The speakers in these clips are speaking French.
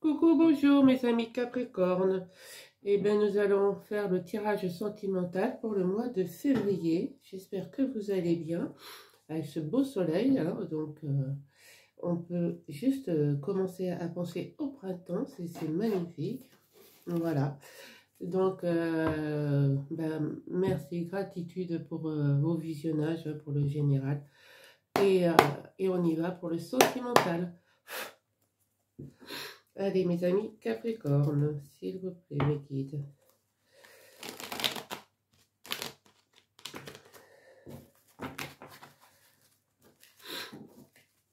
Coucou, bonjour mes amis Capricorne. Eh bien, nous allons faire le tirage sentimental pour le mois de février. J'espère que vous allez bien avec ce beau soleil, hein. Donc, on peut juste commencer à penser au printemps. C'est magnifique. Voilà. Donc, merci, gratitude pour vos visionnages pour le général. Et on y va pour le sentimental. Allez, mes amis Capricorne, s'il vous plaît, mes guides.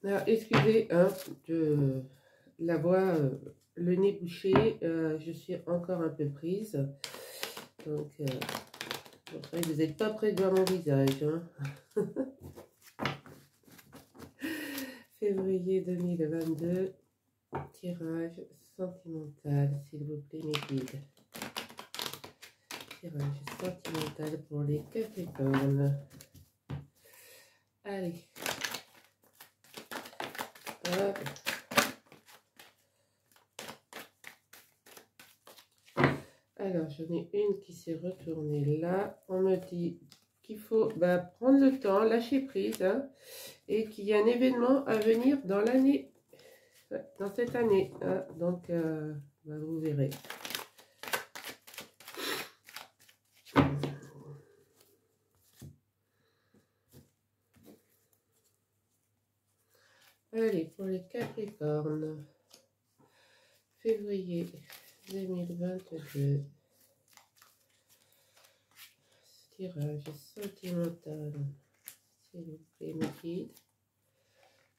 Alors, excusez, hein, de la voix, le nez bouché, je suis encore un peu prise. Donc, vous n'êtes pas près de voir mon visage. Hein. Février 2022, tirage sentimental, s'il vous plaît, mes guides. Tirage sentimental pour les Capricornes. Allez. Hop. Alors, j'en ai une qui s'est retournée là. On me dit qu'il faut prendre le temps, lâcher prise, hein, et qu'il y a un événement à venir dans l'année, dans cette année. Hein, donc, vous verrez. Allez, pour les Capricornes, février 2022, tirage sentimental, s'il vous plaît, mes guides.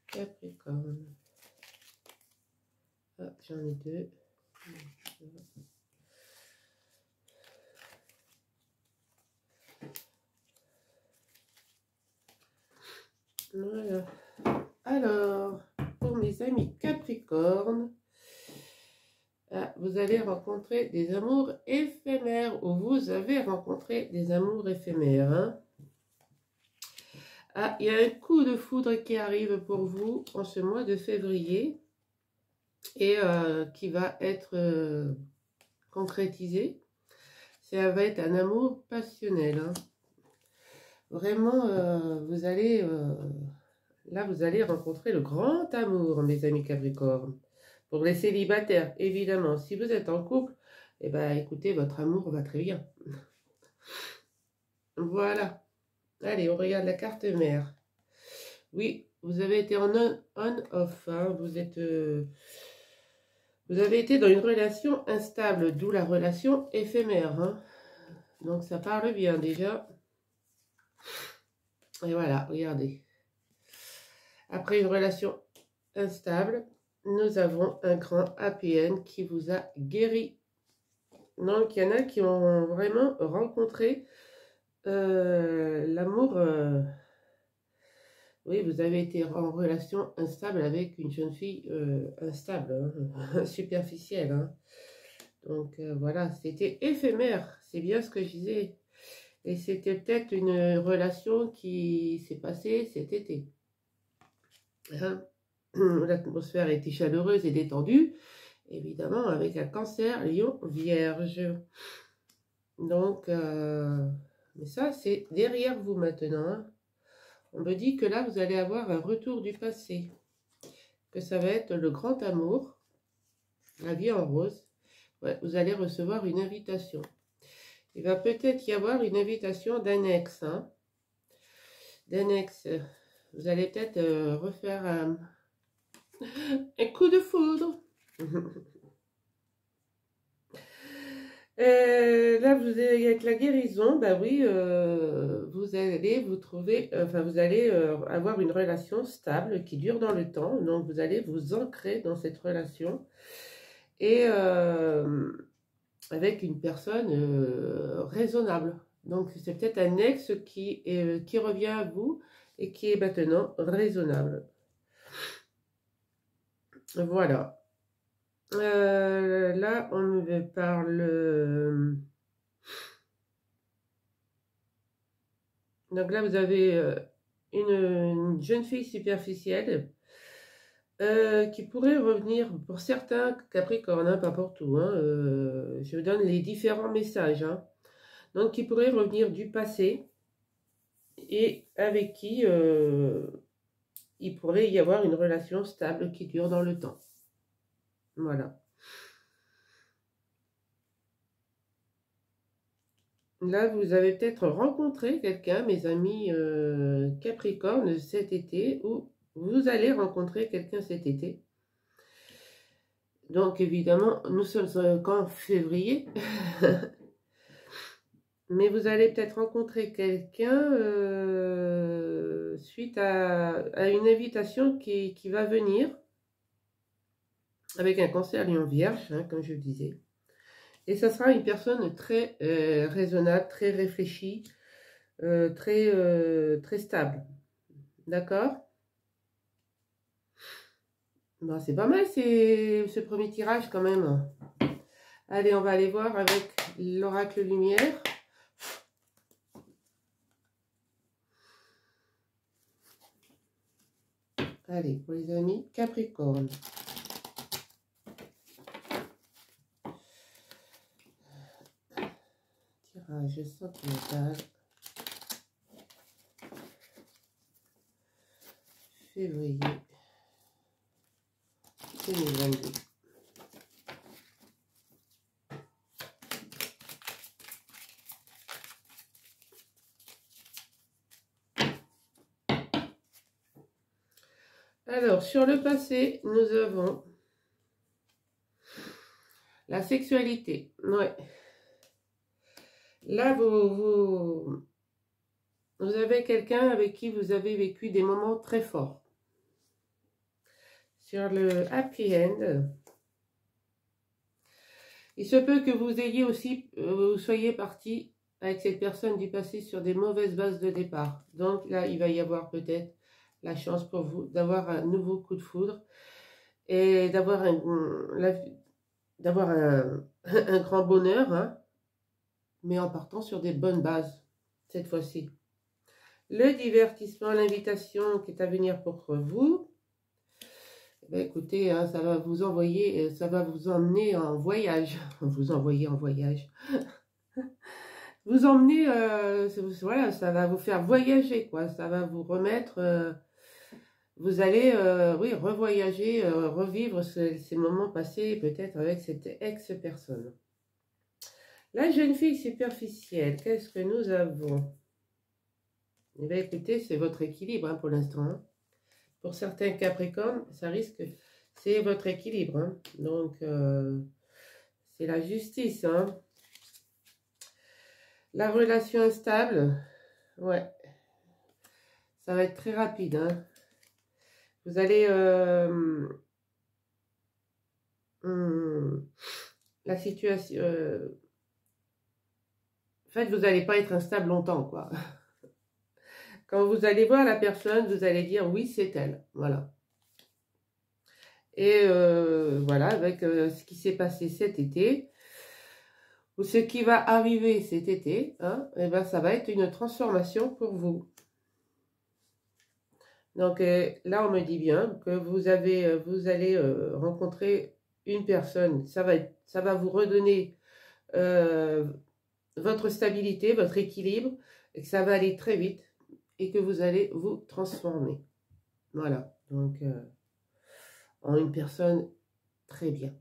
Capricorne. Ah, j'en ai deux. Voilà. Alors, pour mes amis Capricorne, vous allez rencontrer des amours éphémères, ou vous avez rencontré des amours éphémères. Hein. Ah, il y a un coup de foudre qui arrive pour vous en ce mois de février et qui va être concrétisé. Ça va être un amour passionnel. Hein. Vraiment, vous allez... là, vous allez rencontrer le grand amour, mes amis Capricorne. Pour les célibataires, évidemment. Si vous êtes en couple, eh ben, écoutez, votre amour va très bien. Voilà. Allez, on regarde la carte mère. Oui, vous avez été en on-off. Hein. Vous avez été dans une relation instable, d'où la relation éphémère. Hein. Donc, ça parle bien déjà. Et voilà, regardez. Après une relation instable, nous avons un grand happy end qui vous a guéri. Donc, il y en a qui ont vraiment rencontré l'amour. Oui, vous avez été en relation instable avec une jeune fille instable, hein, superficielle. Hein. Donc, voilà, c'était éphémère. C'est bien ce que je disais. Et c'était peut-être une relation qui s'est passée cet été. Hein. L'atmosphère était chaleureuse et détendue, évidemment, avec un cancer, lion, vierge. Donc, mais ça, c'est derrière vous maintenant. Hein. On me dit que là, vous allez avoir un retour du passé, que ça va être le grand amour, la vie en rose. Ouais, vous allez recevoir une invitation. Il va peut-être y avoir une invitation d'un ex. Hein. D'un ex. Vous allez peut-être refaire un coup de foudre. Là, vous avez, avec la guérison, bah oui, vous allez vous trouver, vous allez avoir une relation stable qui dure dans le temps. Donc, vous allez vous ancrer dans cette relation et avec une personne raisonnable. Donc, c'est peut-être un ex qui revient à vous et qui est maintenant raisonnable. Voilà. Là, on me parle... donc là, vous avez une jeune fille superficielle qui pourrait revenir pour certains Capricornes, hein, pas pour tout. Hein, je vous donne les différents messages. Hein. Donc, qui pourrait revenir du passé et avec qui il pourrait y avoir une relation stable qui dure dans le temps. Voilà. Là, vous avez peut-être rencontré quelqu'un, mes amis Capricorne, cet été, ou vous allez rencontrer quelqu'un cet été. Donc, évidemment, nous sommes qu'en février. Mais vous allez peut-être rencontrer quelqu'un suite à une invitation qui va venir avec un cancer lion vierge, hein, comme je le disais. Et ça sera une personne très raisonnable, très réfléchie, très stable. D'accord? Bon, c'est pas mal ce premier tirage quand même. Allez, on va aller voir avec l'oracle lumière. Allez, pour les amis Capricorne. Tirage sentimental. Février 2022. Alors, sur le passé, nous avons la sexualité. Ouais. Là, vous avez quelqu'un avec qui vous avez vécu des moments très forts. Sur le happy end, il se peut que vous ayez aussi, vous soyez parti avec cette personne du passé sur des mauvaises bases de départ. Donc là, il va y avoir peut-être la chance pour vous d'avoir un nouveau coup de foudre et d'avoir un grand bonheur, hein, mais en partant sur des bonnes bases cette fois-ci. Le divertissement, l'invitation qui est à venir pour vous, ben écoutez, hein, ça va vous envoyer, ça va vous emmener en voyage. Vous envoyer en voyage. Vous emmener, voilà, ça va vous faire voyager, quoi. Ça va vous remettre, vous allez, oui, revoyager, revivre ces moments passés, peut-être avec cette ex-personne. La jeune fille superficielle, qu'est-ce que nous avons? Eh bien, écoutez, c'est votre équilibre, hein, pour l'instant. Hein. Pour certains Capricornes, ça risque, c'est votre équilibre. Hein. Donc, c'est la justice. Hein. La relation instable, ouais, ça va être très rapide. Hein. Vous allez... la situation... en fait, vous n'allez pas être instable longtemps, quoi. Quand vous allez voir la personne, vous allez dire oui, c'est elle. Voilà. Et voilà, avec ce qui s'est passé cet été, ou ce qui va arriver cet été, hein, et ben, ça va être une transformation pour vous. Donc là, on me dit bien que vous allez rencontrer une personne. Ça va vous redonner votre stabilité, votre équilibre, et que ça va aller très vite, et que vous allez vous transformer. Voilà, donc en une personne très bien.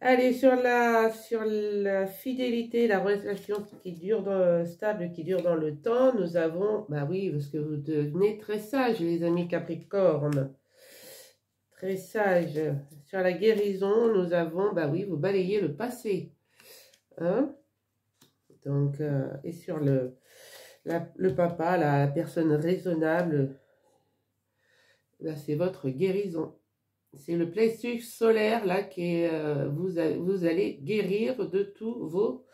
Allez, sur la fidélité, la relation qui dure stable, qui dure dans le temps, nous avons, bah oui, parce que vous devenez très sage, les amis Capricorne. Très sage. Sur la guérison, nous avons, bah oui, vous balayez le passé. Hein? Donc, et sur le papa, la personne raisonnable, là, c'est votre guérison. C'est le plexus solaire, là, qui est, vous allez guérir de tous vos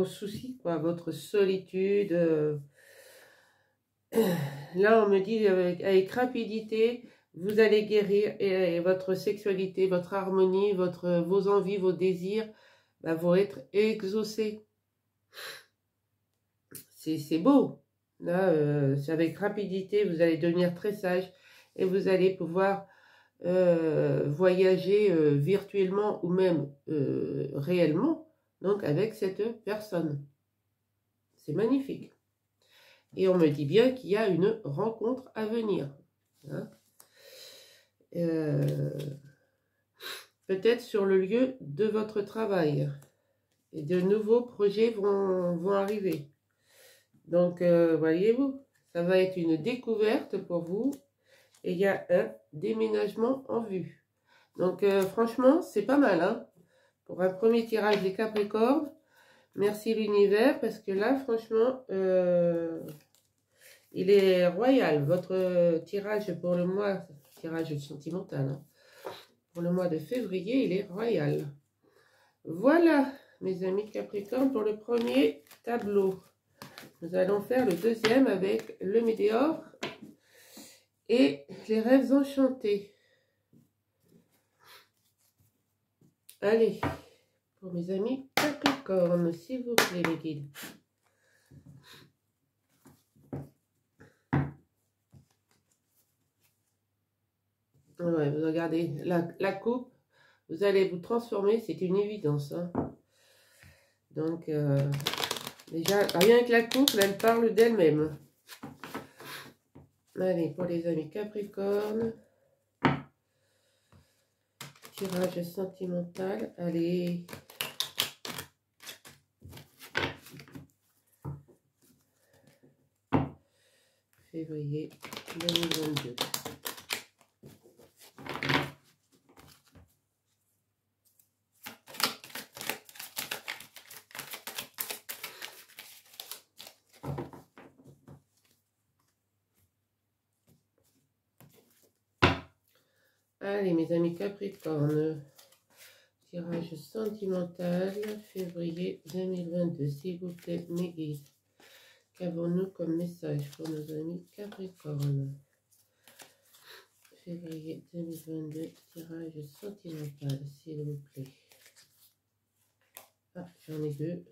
soucis, quoi, votre solitude. Là, on me dit, avec rapidité, vous allez guérir et votre sexualité, votre harmonie, vos envies, vos désirs, bah, vont être exaucés. C'est beau. Là, avec rapidité, vous allez devenir très sage. et vous allez pouvoir voyager virtuellement ou même réellement, donc avec cette personne. C'est magnifique. Et on me dit bien qu'il y a une rencontre à venir. Hein. Peut-être sur le lieu de votre travail. Et de nouveaux projets vont arriver. Donc, voyez-vous, ça va être une découverte pour vous. Et il y a un déménagement en vue. Donc, franchement, c'est pas mal. Hein, pour un premier tirage des Capricornes. Merci l'univers, parce que là, franchement, il est royal. Votre tirage pour le mois, tirage sentimental, hein, pour le mois de février, il est royal. Voilà, mes amis Capricorne, pour le premier tableau. Nous allons faire le deuxième avec le Météore et les rêves enchantés. Allez, pour mes amis Capricorne, s'il vous plaît, les guides. Ouais, vous regardez la coupe, vous allez vous transformer, c'est une évidence. Hein. Donc, déjà, rien que la coupe, elle parle d'elle-même. Allez, pour les amis Capricorne. Tirage sentimental, allez. Février 2022. Allez, mes amis Capricorne, tirage sentimental, février 2022, s'il vous plaît, mes guides. Qu'avons-nous comme message pour nos amis Capricorne? Février 2022, tirage sentimental, s'il vous plaît. Ah, j'en ai deux.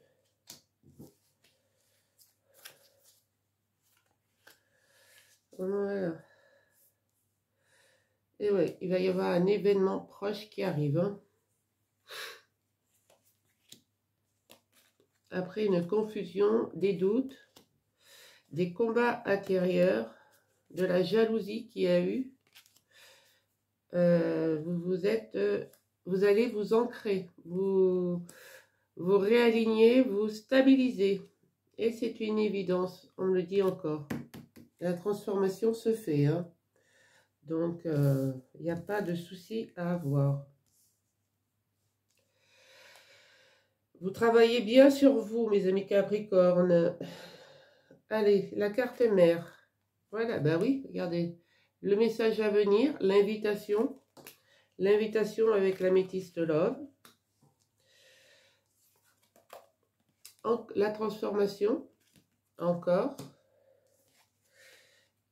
Voilà. Et ouais, il va y avoir un événement proche qui arrive. Hein. Après une confusion, des doutes, des combats intérieurs, de la jalousie qu'il y a eu, vous allez vous ancrer, vous réaligner, vous stabiliser. Et c'est une évidence, on me le dit encore. La transformation se fait. Hein. Donc, il n'y a pas de souci à avoir. Vous travaillez bien sur vous, mes amis Capricorne. Allez, la carte mère. Voilà, bah oui, regardez. Le message à venir, l'invitation. L'invitation avec l'améthyste love. La transformation, encore.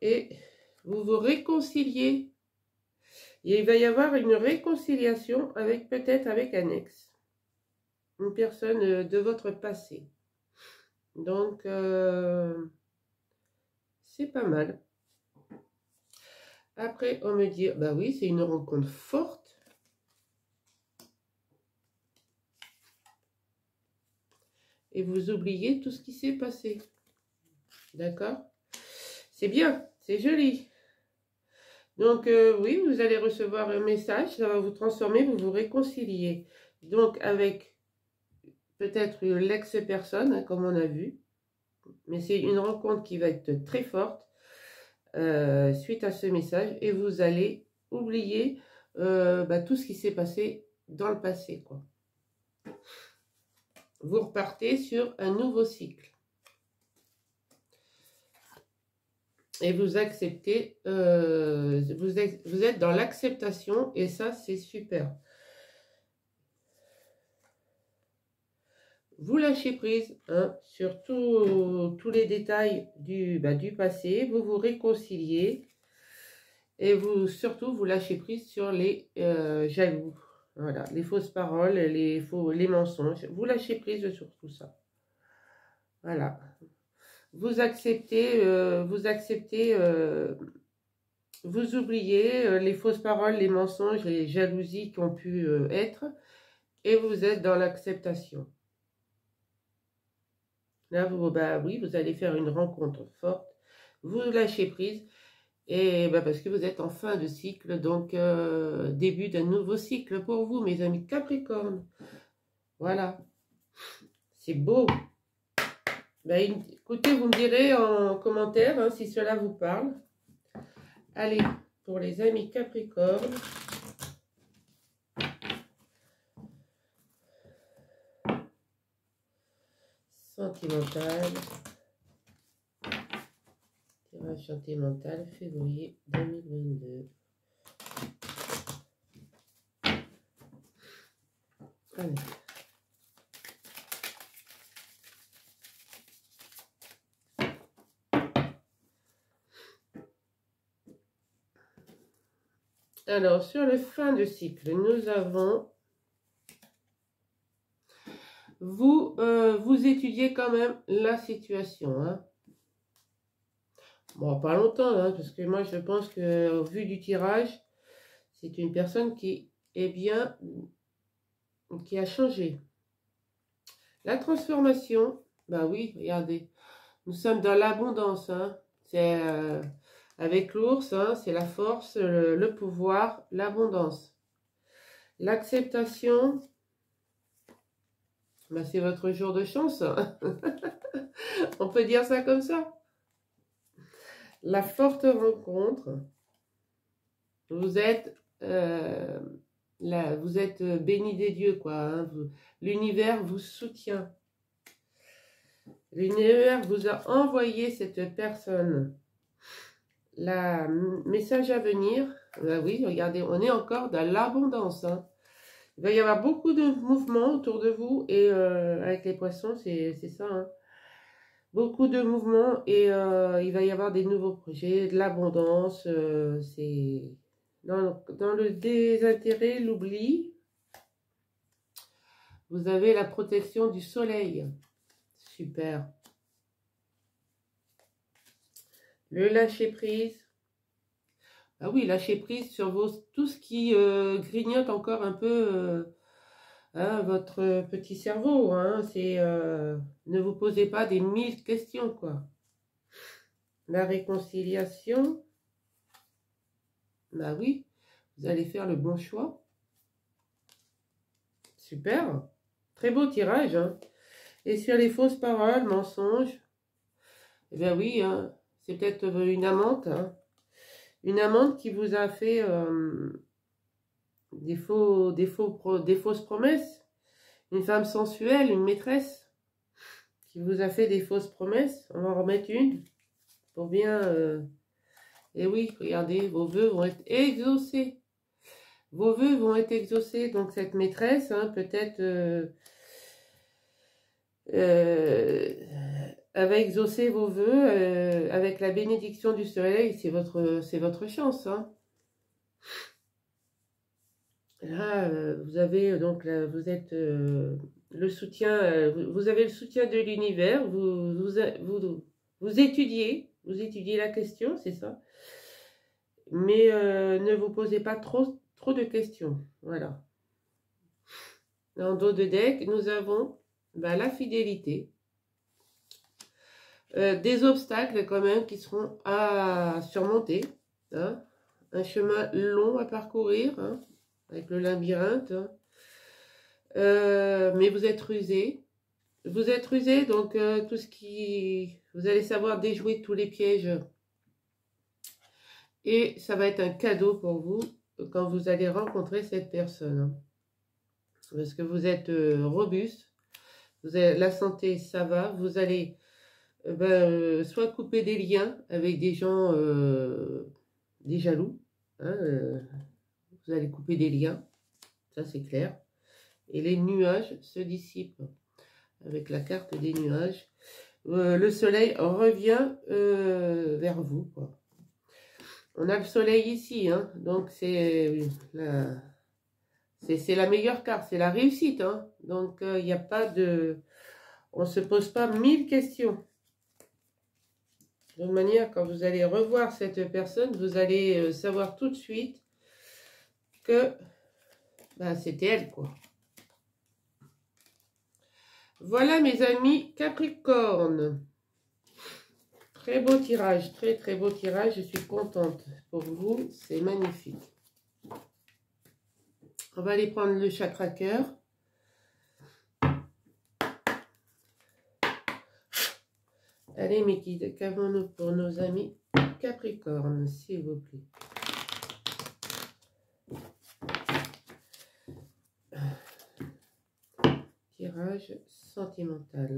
Et vous vous réconciliez. Et il va y avoir une réconciliation avec peut-être avec un ex. Une personne de votre passé. Donc, c'est pas mal. Après, on me dit, bah oui, c'est une rencontre forte. Et vous oubliez tout ce qui s'est passé. D'accord? C'est bien, c'est joli. Donc, oui, vous allez recevoir un message, ça va vous transformer, vous vous réconcilier. Donc, avec peut-être l'ex-personne, hein, comme on a vu. Mais c'est une rencontre qui va être très forte suite à ce message. Et vous allez oublier tout ce qui s'est passé dans le passé, quoi. Vous repartez sur un nouveau cycle. Et vous acceptez, vous êtes dans l'acceptation et ça, c'est super. Vous lâchez prise hein, sur tous les détails du passé, vous vous réconciliez et surtout vous lâchez prise sur les jaloux, voilà, les fausses paroles, les mensonges. Vous lâchez prise sur tout ça. Voilà. Vous acceptez vous oubliez les fausses paroles, les mensonges, les jalousies qui ont pu être, et vous êtes dans l'acceptation. Là, bah oui, vous allez faire une rencontre forte, vous lâchez prise, et bah parce que vous êtes en fin de cycle, donc début d'un nouveau cycle pour vous, mes amis Capricorne. Voilà, c'est beau. Bah, écoutez, vous me direz en commentaire hein, si cela vous parle. Allez, pour les amis Capricorne. Sentimental. Tirage sentimental, février 2022. Allez. Alors, sur le fin de cycle, nous avons... Vous étudiez quand même la situation. Hein. Bon, pas longtemps, hein, parce que moi, je pense que au vu du tirage, c'est une personne qui est bien... qui a changé. La transformation, bah oui, regardez. Nous sommes dans l'abondance. Hein. C'est... avec l'ours, hein, c'est la force, le pouvoir, l'abondance. L'acceptation, ben c'est votre jour de chance. Hein. On peut dire ça comme ça. La forte rencontre, vous êtes, vous êtes béni des dieux, quoi. Hein. L'univers vous soutient. L'univers vous a envoyé cette personne. La message à venir, ben oui, regardez, on est encore dans l'abondance. Hein. Il va y avoir beaucoup de mouvements autour de vous et avec les poissons, c'est ça. Hein. Beaucoup de mouvements et il va y avoir des nouveaux projets, de l'abondance. C'est dans le désintérêt, l'oubli. Vous avez la protection du soleil. Super. Le lâcher prise. Ah oui, lâcher prise sur tout ce qui grignote encore un peu hein, votre petit cerveau. Hein, ne vous posez pas des 1000 questions, quoi. La réconciliation. Bah oui, vous allez faire le bon choix. Super. Très beau tirage. Hein. Et sur les fausses paroles, mensonges. Eh bien oui, hein, c'est peut-être une amante. Hein. Une amante qui vous a fait des fausses promesses. Une femme sensuelle, une maîtresse qui vous a fait des fausses promesses. On va en remettre une pour bien... Et oui, regardez, vos vœux vont être exaucés. Vos vœux vont être exaucés. Donc cette maîtresse, hein, peut-être... avait exaucé vos vœux avec la bénédiction du soleil, c'est votre chance. Hein. Là, vous avez donc vous êtes le soutien, vous avez le soutien de l'univers, vous étudiez la question, c'est ça. Mais ne vous posez pas trop de questions. Voilà. En dos de deck, nous avons ben, la fidélité. Des obstacles quand même qui seront à surmonter. Hein. Un chemin long à parcourir, hein, avec le labyrinthe. Hein. Mais vous êtes rusé. Vous êtes rusé, donc tout ce qui... Vous allez savoir déjouer tous les pièges. Et ça va être un cadeau pour vous quand vous allez rencontrer cette personne. Parce que vous êtes robuste. Vous avez, la santé, ça va. Vous allez... soit couper des liens avec des gens, des jaloux. Hein, vous allez couper des liens, ça c'est clair. Et les nuages se dissipent avec la carte des nuages. Le soleil revient vers vous. Quoi. On a le soleil ici, hein, donc c'est la meilleure carte, c'est la réussite. Hein, donc il n'y a pas de... On ne se pose pas 1000 questions. De toute manière, quand vous allez revoir cette personne, vous allez savoir tout de suite que bah, c'était elle, quoi. Voilà, mes amis Capricorne. Très beau tirage, très très beau tirage. Je suis contente pour vous, c'est magnifique. On va aller prendre le chakra cœur. Allez, mes guides, qu'avons-nous pour nos amis Capricorne, s'il vous plaît? Tirage sentimental.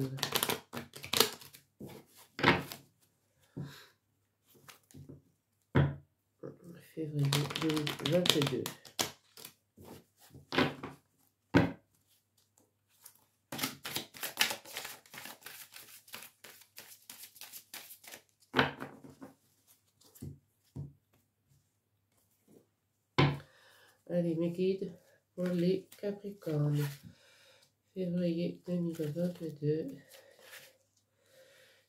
Février 2022. Allez, mes guides, pour les Capricornes. Février 2022.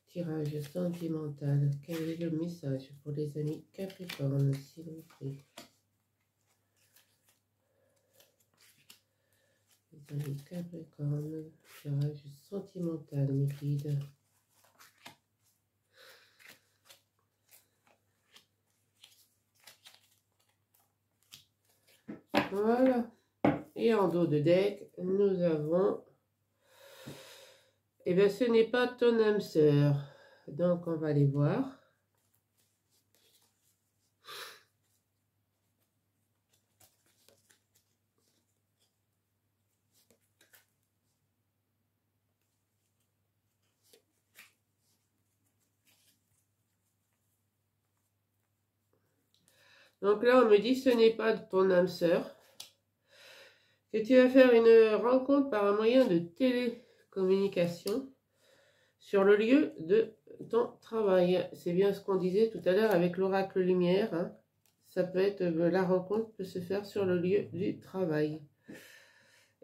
Tirage sentimental. Quel est le message pour les amis Capricorne, s'il vous plaît? Les amis Capricorne. Tirage sentimental, mes guides. Voilà. Et en dos de deck, nous avons... Eh bien, ce n'est pas ton âme sœur. Donc, on va les voir. Donc là, on me dit ce n'est pas ton âme sœur. Que tu vas faire une rencontre par un moyen de télécommunication sur le lieu de ton travail. C'est bien ce qu'on disait tout à l'heure avec l'oracle lumière. Hein. Ça peut être, la rencontre peut se faire sur le lieu du travail.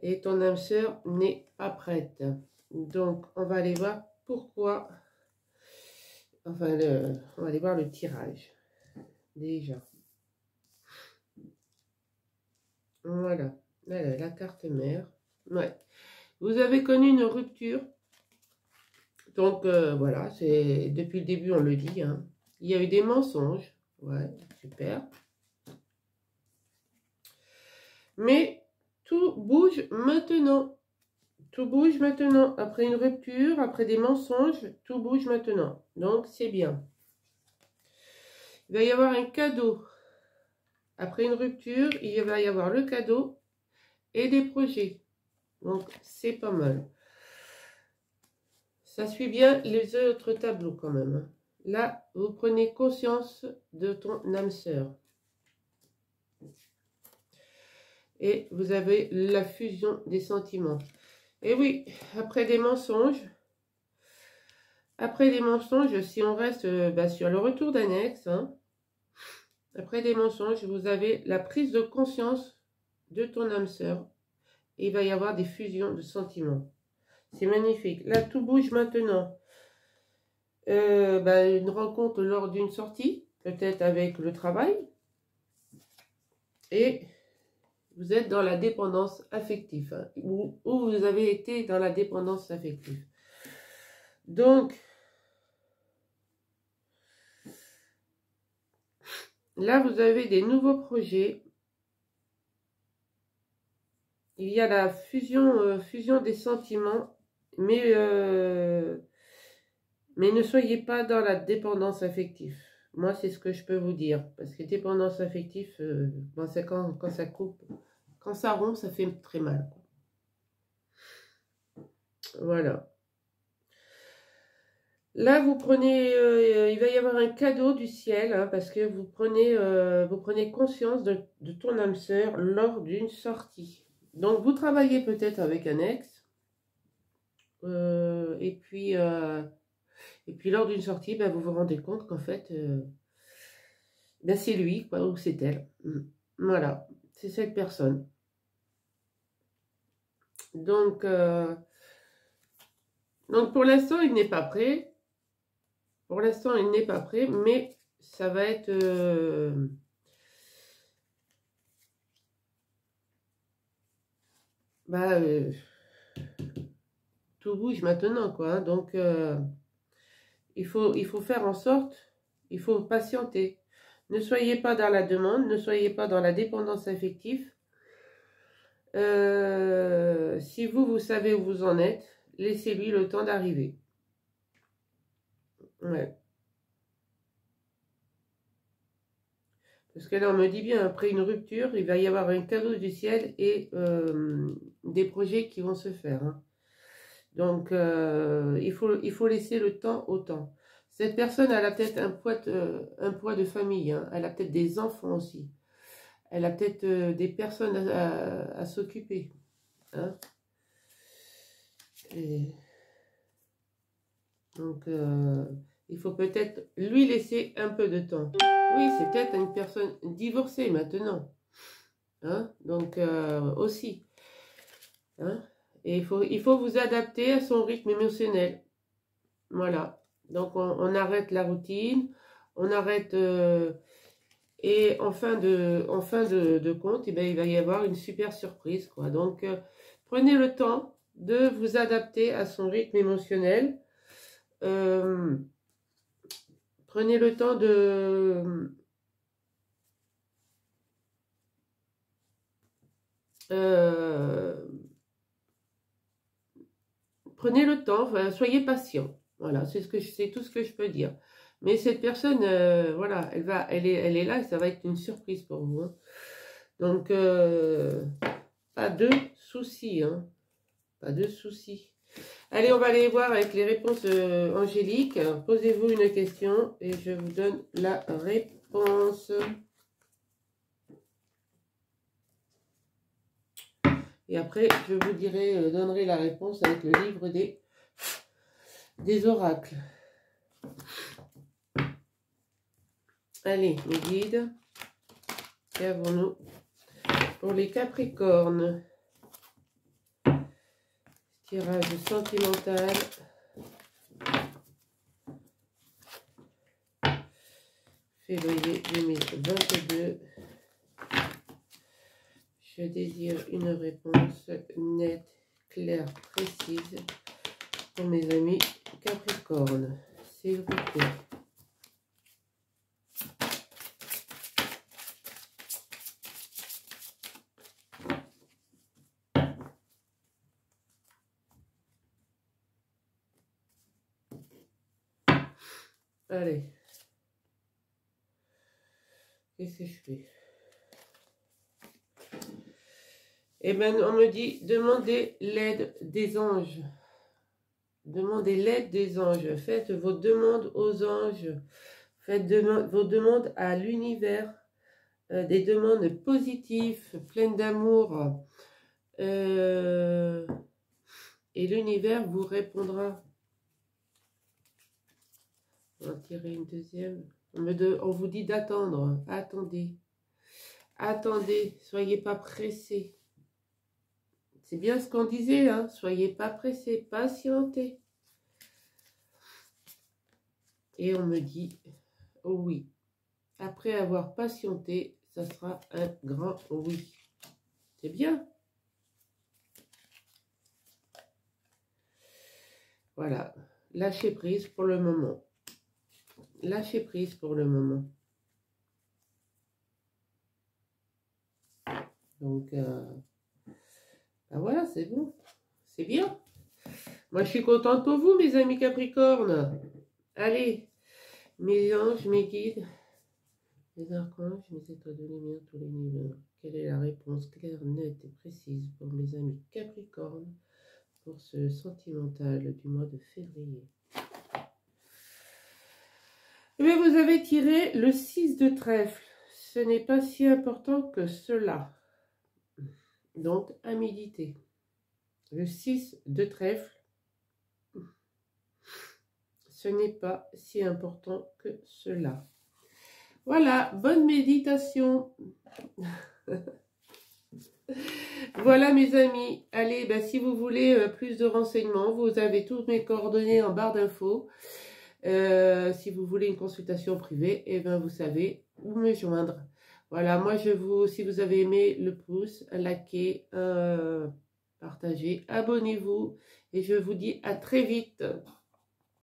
Et ton âme sœur n'est pas prête. Donc, on va aller voir pourquoi. Enfin, on va aller voir le tirage. Déjà. Voilà. Voilà, la carte mère. Ouais. Vous avez connu une rupture. Donc, voilà, c'est depuis le début, on le dit. Hein. Il y a eu des mensonges. Ouais, super. Mais tout bouge maintenant. Tout bouge maintenant. Après une rupture, après des mensonges, tout bouge maintenant. Donc, c'est bien. Il va y avoir un cadeau. Après une rupture, il va y avoir le cadeau et des projets. Donc, c'est pas mal. Ça suit bien les autres tableaux quand même. Là, vous prenez conscience de ton âme sœur. Et vous avez la fusion des sentiments. Et oui, après des mensonges, si on reste sur le retour d'annexe, hein, après des mensonges, vous avez la prise de conscience de ton âme sœur. Et il va y avoir des fusions de sentiments. C'est magnifique. Là, tout bouge maintenant. Une rencontre lors d'une sortie, peut-être avec le travail. Et vous êtes dans la dépendance affective. Hein, ou vous avez été dans la dépendance affective. Donc, là, vous avez des nouveaux projets. Il y a la fusion des sentiments, mais ne soyez pas dans la dépendance affective. Moi, c'est ce que je peux vous dire. Parce que dépendance affective, c'est quand ça coupe. Quand ça rompt, ça fait très mal. Voilà. Là, vous prenez, il va y avoir un cadeau du ciel, hein, parce que vous prenez conscience de ton âme sœur lors d'une sortie. Donc, vous travaillez peut-être avec un ex, et puis lors d'une sortie, vous vous rendez compte qu'en fait, c'est lui, quoi, ou c'est elle. Voilà, c'est cette personne. Donc pour l'instant, il n'est pas prêt. Pour l'instant, il n'est pas prêt, mais ça va être... tout bouge maintenant, quoi. Hein. Donc, il faut faire en sorte, il faut patienter. Ne soyez pas dans la demande, ne soyez pas dans la dépendance affective. Si vous savez où vous en êtes, laissez-lui le temps d'arriver. Ouais. Parce que là, on me dit bien, après une rupture, il va y avoir un cadeau du ciel et des projets qui vont se faire. Hein. Donc, il faut laisser le temps au temps. Cette personne, elle a peut-être un poids de famille. Hein. Elle a peut-être des enfants aussi. Elle a peut-être des personnes à s'occuper. Hein. Donc, il faut peut-être lui laisser un peu de temps. Oui, c'est peut-être une personne divorcée maintenant. Hein? Donc, aussi. Hein? Et il faut vous adapter à son rythme émotionnel. Voilà. Donc, on arrête la routine. On arrête... et en fin de compte, eh bien, il va y avoir une super surprise. Quoi. Donc, prenez le temps de vous adapter à son rythme émotionnel. Prenez le temps de... prenez le temps, enfin, soyez patient. Voilà, c'est tout ce que je peux dire. Mais cette personne, voilà, elle est là et ça va être une surprise pour vous. Hein. Donc, pas de soucis. Hein. Pas de soucis. Allez, on va aller voir avec les réponses angéliques. Posez-vous une question et je vous donne la réponse. Et après, je vous donnerai la réponse avec le livre des oracles. Allez, mes guides, qu'avons-nous pour les Capricornes? Tirage sentimental. Février 2022. Je désire une réponse nette, claire, précise pour mes amis Capricorne. S'il vous plaît. Allez. Qu'est-ce que je fais? Eh bien, on me dit, demandez l'aide des anges. Demandez l'aide des anges. Faites vos demandes aux anges. Faites vos demandes à l'univers. Des demandes positives, pleines d'amour. Et l'univers vous répondra. On va tirer une deuxième. On vous dit d'attendre. Attendez. Attendez. Soyez pas pressés. C'est bien ce qu'on disait, hein. Soyez pas pressés. Patientez. Et on me dit, oh oui. Après avoir patienté, ça sera un grand oui. C'est bien. Voilà. Lâchez prise pour le moment. Lâchez prise pour le moment. Donc, ben voilà, c'est bon. C'est bien. Moi, je suis contente pour vous, mes amis Capricorne. Allez, mes anges, mes guides, mes archanges, mes états de lumière, tous les niveaux. Quelle est la réponse claire, nette et précise pour mes amis Capricorne pour ce sentimental du mois de février? Eh bien, vous avez tiré le 6 de trèfle. Ce n'est pas si important que cela. Donc, à méditer. Le 6 de trèfle. Ce n'est pas si important que cela. Voilà, bonne méditation. Voilà mes amis. Allez, ben, si vous voulez plus de renseignements, vous avez toutes mes coordonnées en barre d'infos. Si vous voulez une consultation privée, eh ben, vous savez où me joindre. Voilà, moi, si vous avez aimé, le pouce, likez, partagez, abonnez-vous. Et je vous dis à très vite.